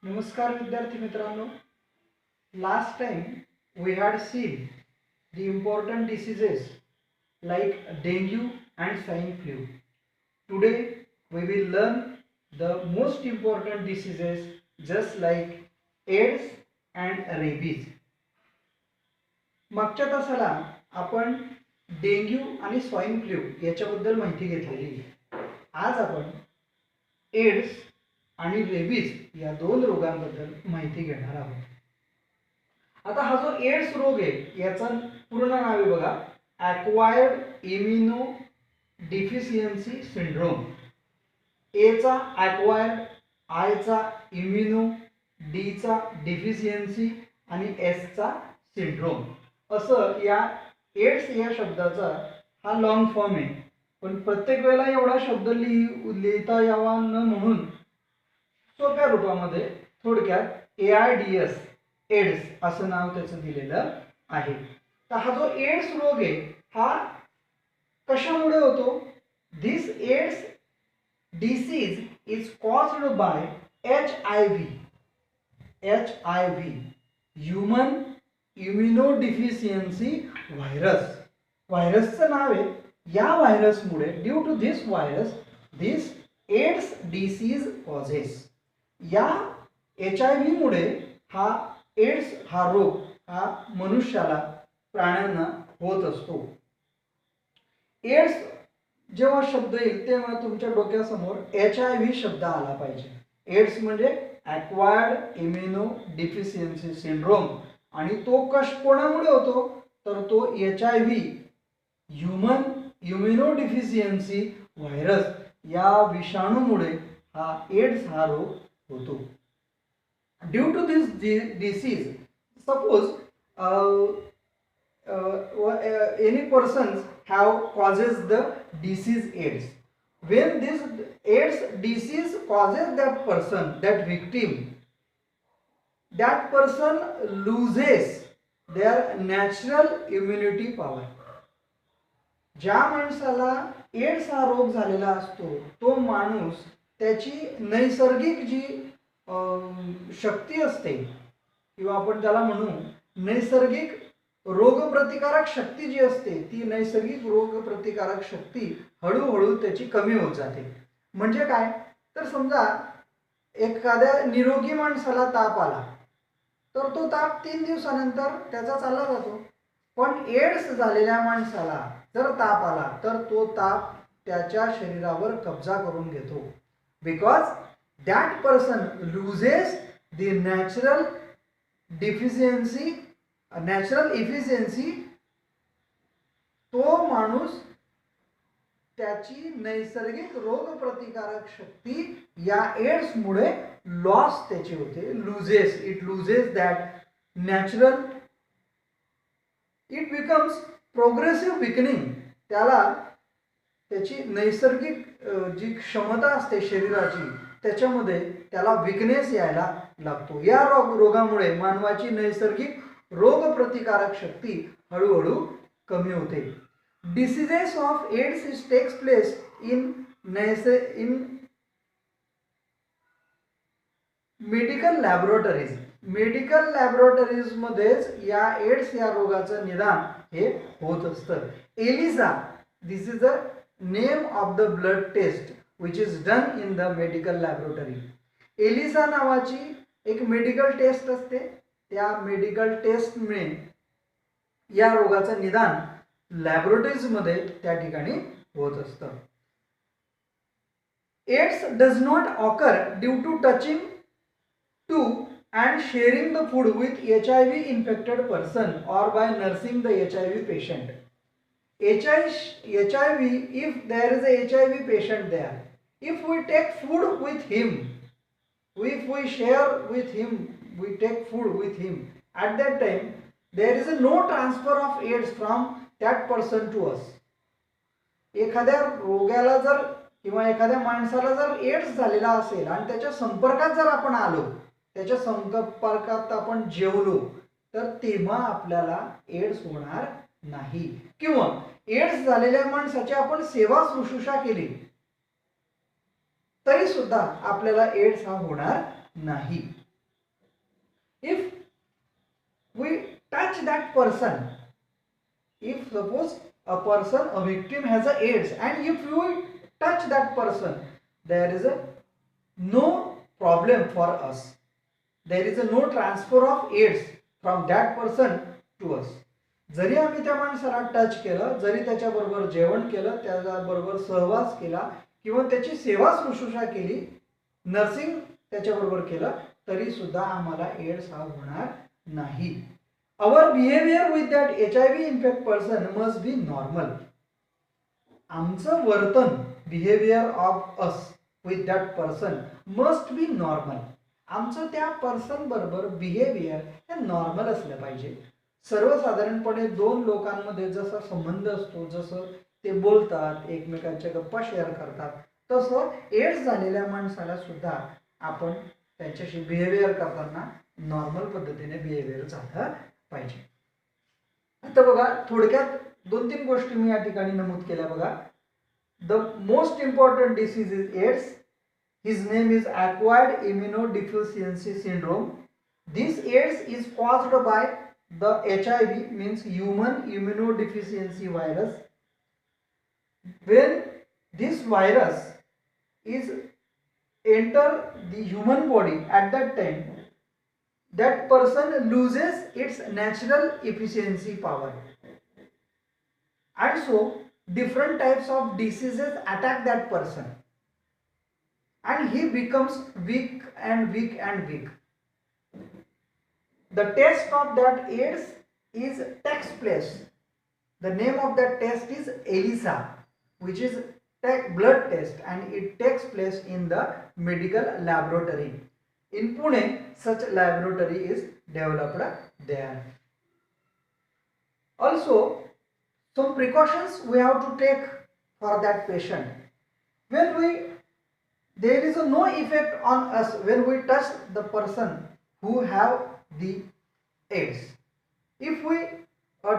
नमस्कार विद्यार्थी मित्रांनो. Last time we had seen the important diseases like dengue and swine flu. Today we will learn the most important diseases just like AIDS and rabies. मागच्या तासाला आपण dengue आणि swine flu याच्याबद्दल माहिती घेतलेली. आज आपण एड्स आणि रेबीज या दोन रोगांबद्दल माहिती घेणार आहोत. आता हा जो एड्स रोग आहे याचं पूर्ण नाव आहे बघा, ॲक्वायर्ड इम्युनो डिफिशियन्सी सिंड्रोम. एचा ॲक्वायर्ड, आयचा इम्युनो, डीचा डिफिशियन्सी आणि एसचा सिंड्रोम, असं या एड्स या शब्दाचा हा लॉंग फॉर्म आहे. पण प्रत्येक वेळेला एवढा शब्द लिहिता यावा न म्हणून सोप्या रूपामध्ये थोडक्यात AIDS एड्स असं नाव त्याचं दिलेलं आहे. तर हा जो एड्स रोग आहे हा कशामुळे होतो? This AIDS disease is caused by HIV, human immunodeficiency virus. व्हायरसचं नाव आहे. या व्हायरसमुळे due to this virus this AIDS disease causes. या HIV मुळे हा एड्स हा रोग हा मनुष्याला, प्राण्यांना होत असतो. एड्स जेव्हा शब्द येईल तेव्हा तुमच्या डोक्यासमोर HIV शब्द आला पाहिजे. एड्स म्हणजे ॲक्वायर्ड इम्युनो डिफिशियन्सी सिंड्रोम, आणि तो कोणामुळे होतो तर तो HIV human immunodeficiency virus या विषाणूमुळे हा एड्स हा रोग होतो. Due to this disease, suppose any persons have causes the disease AIDS. When this AIDS disease causes that person, that victim, that person loses their natural immunity power. ज्या माणसाला AIDS हा रोग झालेला असतो तो माणूस त्याची नैसर्गिक जी शक्ती असते किंवा आपण त्याला म्हणू नैसर्गिक रोगप्रतिकारक शक्ती जी असते ती नैसर्गिक रोगप्रतिकारक शक्ती हळूहळू त्याची कमी होत जाते. म्हणजे काय तर समजा एखाद्या निरोगी माणसाला ताप आला तर तो ताप 3 दिवसानंतर त्याचा चालला जातो. पण एड्स झालेल्या माणसाला जर ताप आला तर तो ताप त्याच्या शरीरावर कब्जा करून घेतो. Because that person loses the natural efficiency. तो माणूस त्याची नैसर्गिक रोगप्रतिकारक शक्ती या एड्स मुळे लॉस त्याची होते. It loses that natural, it becomes progressive weakening. त्याला त्याची नैसर्गिक जी क्षमता असते शरीराची त्याच्यामध्ये त्याला विकनेस यायला लागतो. या रोगामुळे मानवाची नैसर्गिक रोगप्रतिकारक शक्ती हळूहळू कमी होते. Diseases of AIDS takes place in medical laboratories. Medical laboratories मध्येच या एड्स या रोगाचं निदान हे होत असतं. ELISA, this is the name of the blood test which is done in the medical laboratory. ELISA नावाची एक मेडिकल टेस्ट असते. त्या मेडिकल टेस्टमुळे या रोगाचं निदान लॅबोरेटरीजमध्ये त्या ठिकाणी होत असतं. AIDS does not occur due to touching to and sharing the food with HIV infected person or by nursing the HIV patient. HIV, if there is a HIV patient there, if we take food with him, if we share with him, we take food with him, at that time there is no transfer of AIDS from that person to us. एखाद्या रोग्याला जर किंवा एखाद्या माणसाला जर AIDS झालेला असेल आणि त्याच्या संपर्कात जर आपण आलो, त्याच्या संपर्कात आपण जेवलो तर तेव्हा आपल्याला एड्स होणार नाही. किंवा एड्स झालेल्या माणसाची आपण सेवा शुश्रूषा केली तरी सुद्धा आपल्याला एड्स हा होणार नाही. If we touch that person, if suppose a victim has a AIDS, and if we touch that person, there is a no problem for us. There is a no transfer of AIDS from that person to us. जरी आम्ही त्या माणसाला touch केलं, जरी त्याच्याबरोबर जेवण केलं, त्याच्याबरोबर सहवास केला किंवा त्याची सेवा शुश्रूषा केली, नर्सिंग त्याच्याबरोबर केलं, तरी सुद्धा आम्हाला एड्स हा होणार नाही. Our behaviour with that HIV infect person must be normal. आमचं वर्तन, behaviour of us with that person must be normal. आमचं त्या पर्सन बरोबर बिहेवियर हे नॉर्मल असलं पाहिजे. सर्वसाधारणपणे दोन लोकांमध्ये जसा संबंध असतो, जसं ते बोलतात, एकमेकांच्या गप्पा शेअर करतात, तसं एड्स झालेल्या माणसाला सुद्धा आपण त्यांच्याशी बिहेवियर करताना नॉर्मल पद्धतीने बिहेवियर झालं पाहिजे. आता बघा, थोडक्यात 2-3 गोष्टी मी या ठिकाणी नमूद केल्या बघा. The most important disease is AIDS. His name is acquired immunodeficiency syndrome. This AIDS is caused by the HIV, means human immunodeficiency virus. When this virus is enter the human body, at that time that person loses its natural efficiency power, and so different types of diseases attack that person, and he becomes weak and weak and weak. The test of that AIDS is takes place. The name of that test is ELISA, which is blood test, and it takes place in the medical laboratory. In Pune, such laboratory is developed there. Also, some precautions we have to take for that patient. There is no effect on us when we touch the person who have the AIDS. If we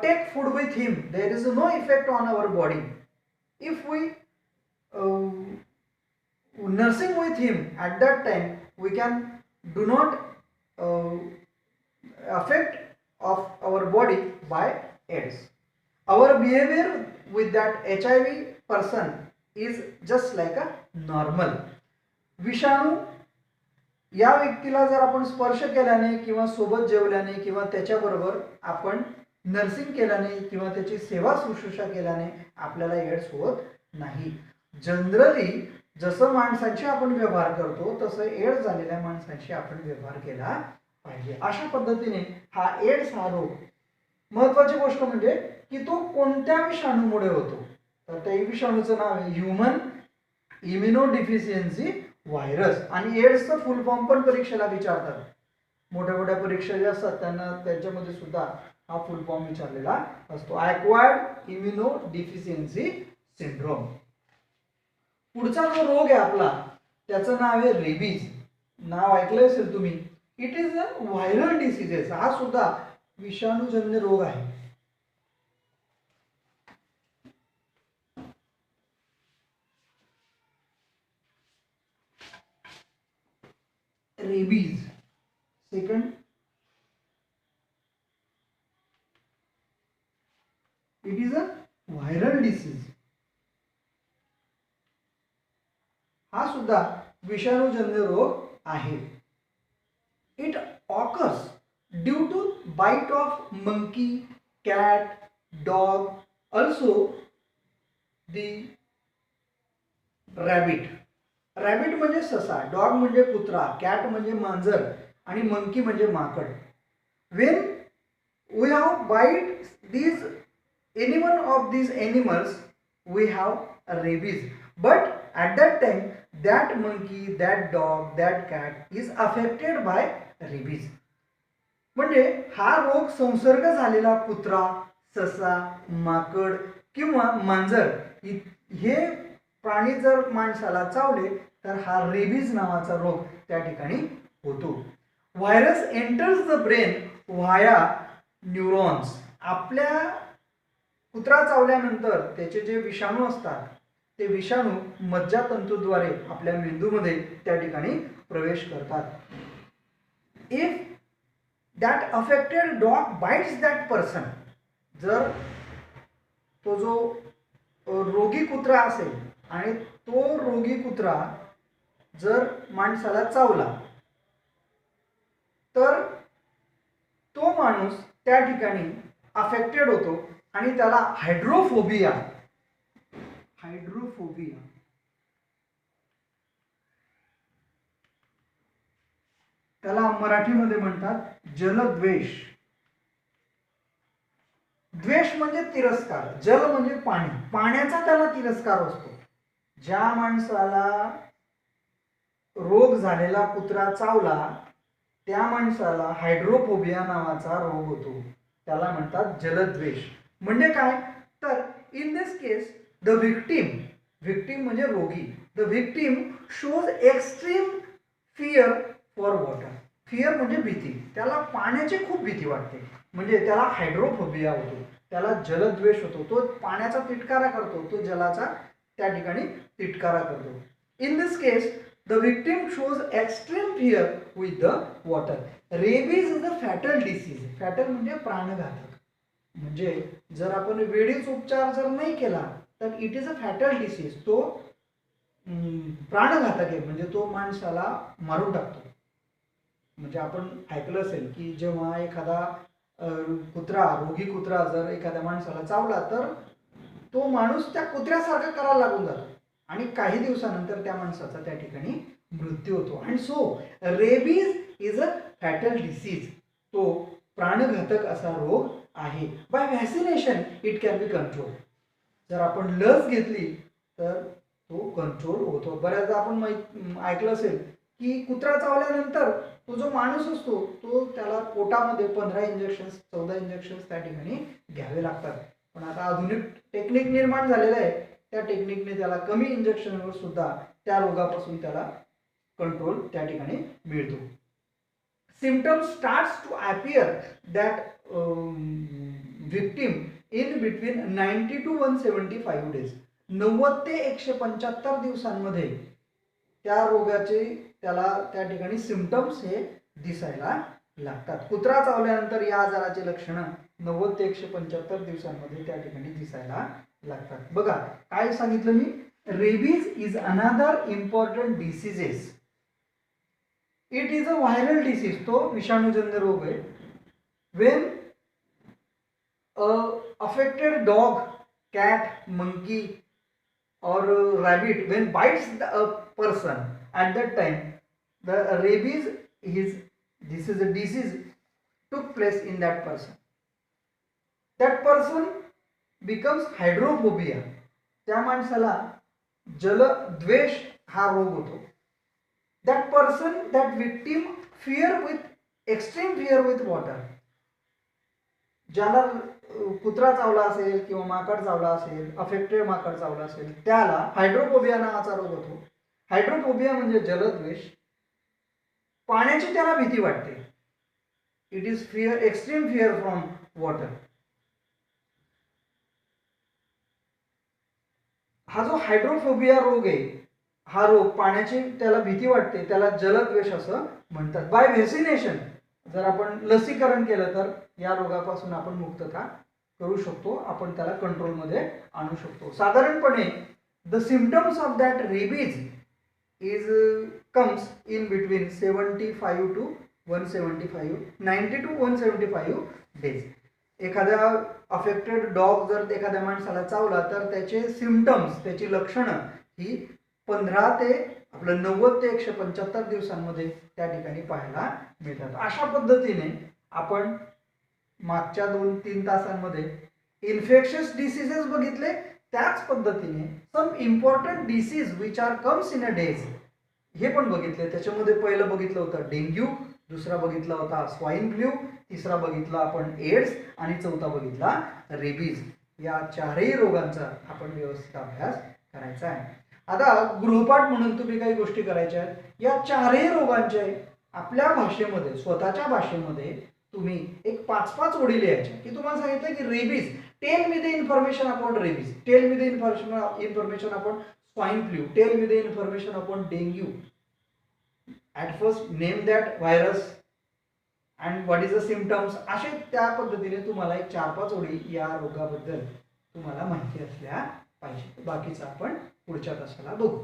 take food with him, there is no effect on our body. If we nursing with him, at that time we can do not affect of our body by AIDS. Our behavior with that HIV person is just like a normal. विषाणू या व्यक्तीला जर आपण स्पर्श केल्याने किंवा सोबत जेवल्याने किंवा त्याच्याबरोबर आपण नर्सिंग केल्याने किंवा त्याची सेवा शुश्रूषा केल्याने आपल्याला एड्स होत नाही. जनरली जसं माणसांशी आपण व्यवहार करतो तसं एड्स झालेल्या माणसांशी आपण व्यवहार केला पाहिजे. अशा पद्धतीने हा एड्स हा रोग, महत्वाची गोष्ट म्हणजे की तो कोणत्या विषाणूमुळे होतो, तर त्या विषाणूचं नाव आहे ह्युमन इम्युनोडिफिशियन्सी व्हायरस. आणि एड्सचं फुल फॉर्म पण परीक्षेला विचारतात. मोठ्या मोठ्या परीक्षा ज्या असतात त्यांना त्यांच्यामध्ये सुद्धा हा फुल फॉर्म विचारलेला असतो, अक्वायर्ड इम्युनोडिफिशियन्सी सिंड्रोम. पुढचा जो रोग आहे आपला त्याचं नाव आहे रेबीज. नाव ऐकलं असेल तुम्ही. It is a viral diseases. हा सुद्धा विषाणूजन्य रोग आहे. Rabies. Second, it is a viral disease. हा सुद्धा विषाणूजन्य रोग आहे. It occurs due to bite of monkey, cat, dog, also the rabbit. Rabbit म्हणजे ससा, डॉग म्हणजे कुत्रा, कॅट म्हणजे मांजर आणि मंकी म्हणजे माकड. When we have bite these any one of these animals, we have rabies. But at that time that monkey, that dog, that cat is affected by rabies. म्हणजे हा रोग संसर्ग झालेला कुत्रा, ससा, माकड किंवा मांजर हे प्राणी जर माणसाला चावले तर हा रेबीज नावाचा रोग त्या ठिकाणी होतो. Virus enters the brain via neurons. आपल्या कुत्रा चावल्यानंतर त्याचे जे विषाणू असतात ते विषाणू मज्जातंतूद्वारे आपल्या मेंदूमध्ये त्या ठिकाणी प्रवेश करतात. If that affected dog bytes that person. जर तो जो रोगी कुत्रा असेल आणि तो रोगी कुत्रा जर माणसाला चावला तर तो माणूस त्या ठिकाणी अफेक्टेड होतो आणि त्याला हायड्रोफोबिया त्याला मराठीमध्ये म्हणतात जलद्वेष. द्वेष म्हणजे तिरस्कार, जल म्हणजे पाणी, पाण्याचा त्याला तिरस्कार असतो. ज्या माणसाला रोग झालेला कुत्रा चावला त्या माणसाला हायड्रोफोबिया नावाचा रोग होतो, त्याला म्हणतात जलद्वेष. म्हणजे काय तर in this case the victim म्हणजे रोगी, the victim shows extreme fear for water. Fear म्हणजे भीती, त्याला पाण्याची खूप भीती वाटते, म्हणजे त्याला हायड्रोफोबिया होतो, त्याला जलद्वेष होतो, तो पाण्याचा तिटकारा करतो, तो जलाचा त्या ठिकाणी तिटकारा करतो. In this case the victim shows extreme fear with the water. Rabies is a fatal disease. Fatal म्हणजे प्राणघातक, म्हणजे जर आपण वेळीच उपचार जर नाही केला तर it is a fatal disease. तो प्राणघातक आहे, म्हणजे तो माणसाला मारून टाकतो. म्हणजे आपण ऐकलं असेल की जेव्हा एखादा रोगी कुत्रा जर एखाद्या माणसाला चावला तर तो माणूस त्या कुत्र्यासारखं करायला लागून जातो आणि काही दिवसानंतर त्या माणसाचा त्या ठिकाणी मृत्यू होतो. आणि so rabies is a fatal disease. तो प्राणघातक असा रोग आहे. By vaccination it can be control. जर आपण लस घेतली तर तो कंट्रोल होतो. बऱ्याचदा आपण ऐकलं असेल की कुत्रा चावल्यानंतर तो जो माणूस असतो तो त्याला पोटामध्ये 15 इंजेक्शन 14 इंजेक्शन त्या ठिकाणी घ्यावे लागतात. पण आता आधुनिक टेक्निक निर्माण झालेलं आहे, त्या टेक्निकने त्याला कमी इंजेक्शनवर सुद्धा त्या रोगापासून त्याला कंट्रोल त्या ठिकाणी मिळतो. Symptoms starts to appear that victim in between 90 to 175 days. 90 ते 175 दिवसांमध्ये त्या रोगाचे त्याला त्या ठिकाणी सिम्पटम्स हे दिसायला लागतात. कुत्रा चावल्यानंतर या आजाराचे लक्षणं 90 ते 175 दिवसांमध्ये त्या ठिकाणी दिसायला लागतात. बघा काय सांगितलं मी, rabies is another important diseases. It is a viral disease. तो विषाणूजन्य रोग आहे. When affected dog, cat, monkey or rabbit when bites a person, at that time the rabies this is a disease took place in that person. That person becomes hydrophobia. त्या माणसाला जलद्वेष हा रोग होतो. That person, that victim extreme fear with water. ज्याला कुत्रा चावला असेल किंवा माकड चावला असेल, अफेक्टेड माकड चावला असेल, त्याला हायड्रोफोबिया नावाचा रोग होतो. हायड्रोफोबिया म्हणजे जलद्वेष. पाण्याची त्याला भीती वाटते. It is extreme fear from water. हा जो हायड्रोफोबिया रोग आहे, हा रोग पाण्याची त्याला भीती वाटते, त्याला जलद्वेष असं म्हणतात. बाय व्हॅक्सिनेशन, जर आपण लसीकरण केलं तर या रोगापासून आपण मुक्तता करू शकतो, आपण त्याला कंट्रोलमध्ये आणू शकतो. साधारणपणे the symptoms of that rabies is comes in between 75 to 175, 90 to 175 days. एखाद्या अफेक्टेड डॉग जर एखाद्या माणसाला चावला तर त्याचे सिम्पटम्स, त्याची लक्षणं ही 15 ते 90 ते 175 दिवसांमध्ये त्या ठिकाणी पाहायला मिळतात. अशा पद्धतीने आपण मागच्या 2-3 तासांमध्ये इन्फेक्शियस डिसीजेस बघितले. त्याच पद्धतीने some important disease which are comes in a days हे पण बघितले. त्याच्यामध्ये पहिलं बघितलं होतं डेंग्यू, दुसरा बघितला होता स्वाईन फ्लू, तिसरा बघितला आपण एड्स आणि चौथा बघितला रेबीज. या चारही रोगांचा आपण व्यवस्थित अभ्यास करायचा आहे. आता गृहपाठ म्हणून तुम्ही काही गोष्टी करायच्या आहेत. या चारही रोगांचे आपल्या भाषेमध्ये, स्वतःच्या भाषेमध्ये तुम्ही एक 5-5 ओळी लिहायच्या. की तुम्हाला सांगितलं की rabies, tell me the information upon rabies, tell me the information upon swine flu, tell me the information upon dengue. At first name that virus and what is the symptoms, असे त्या पद्धतीने तुम्हाला एक 4-5 ओळी या रोगाबद्दल तुम्हाला माहिती असल्या पाहिजे. बाकीचं आपण पुढच्या तासाला बघू.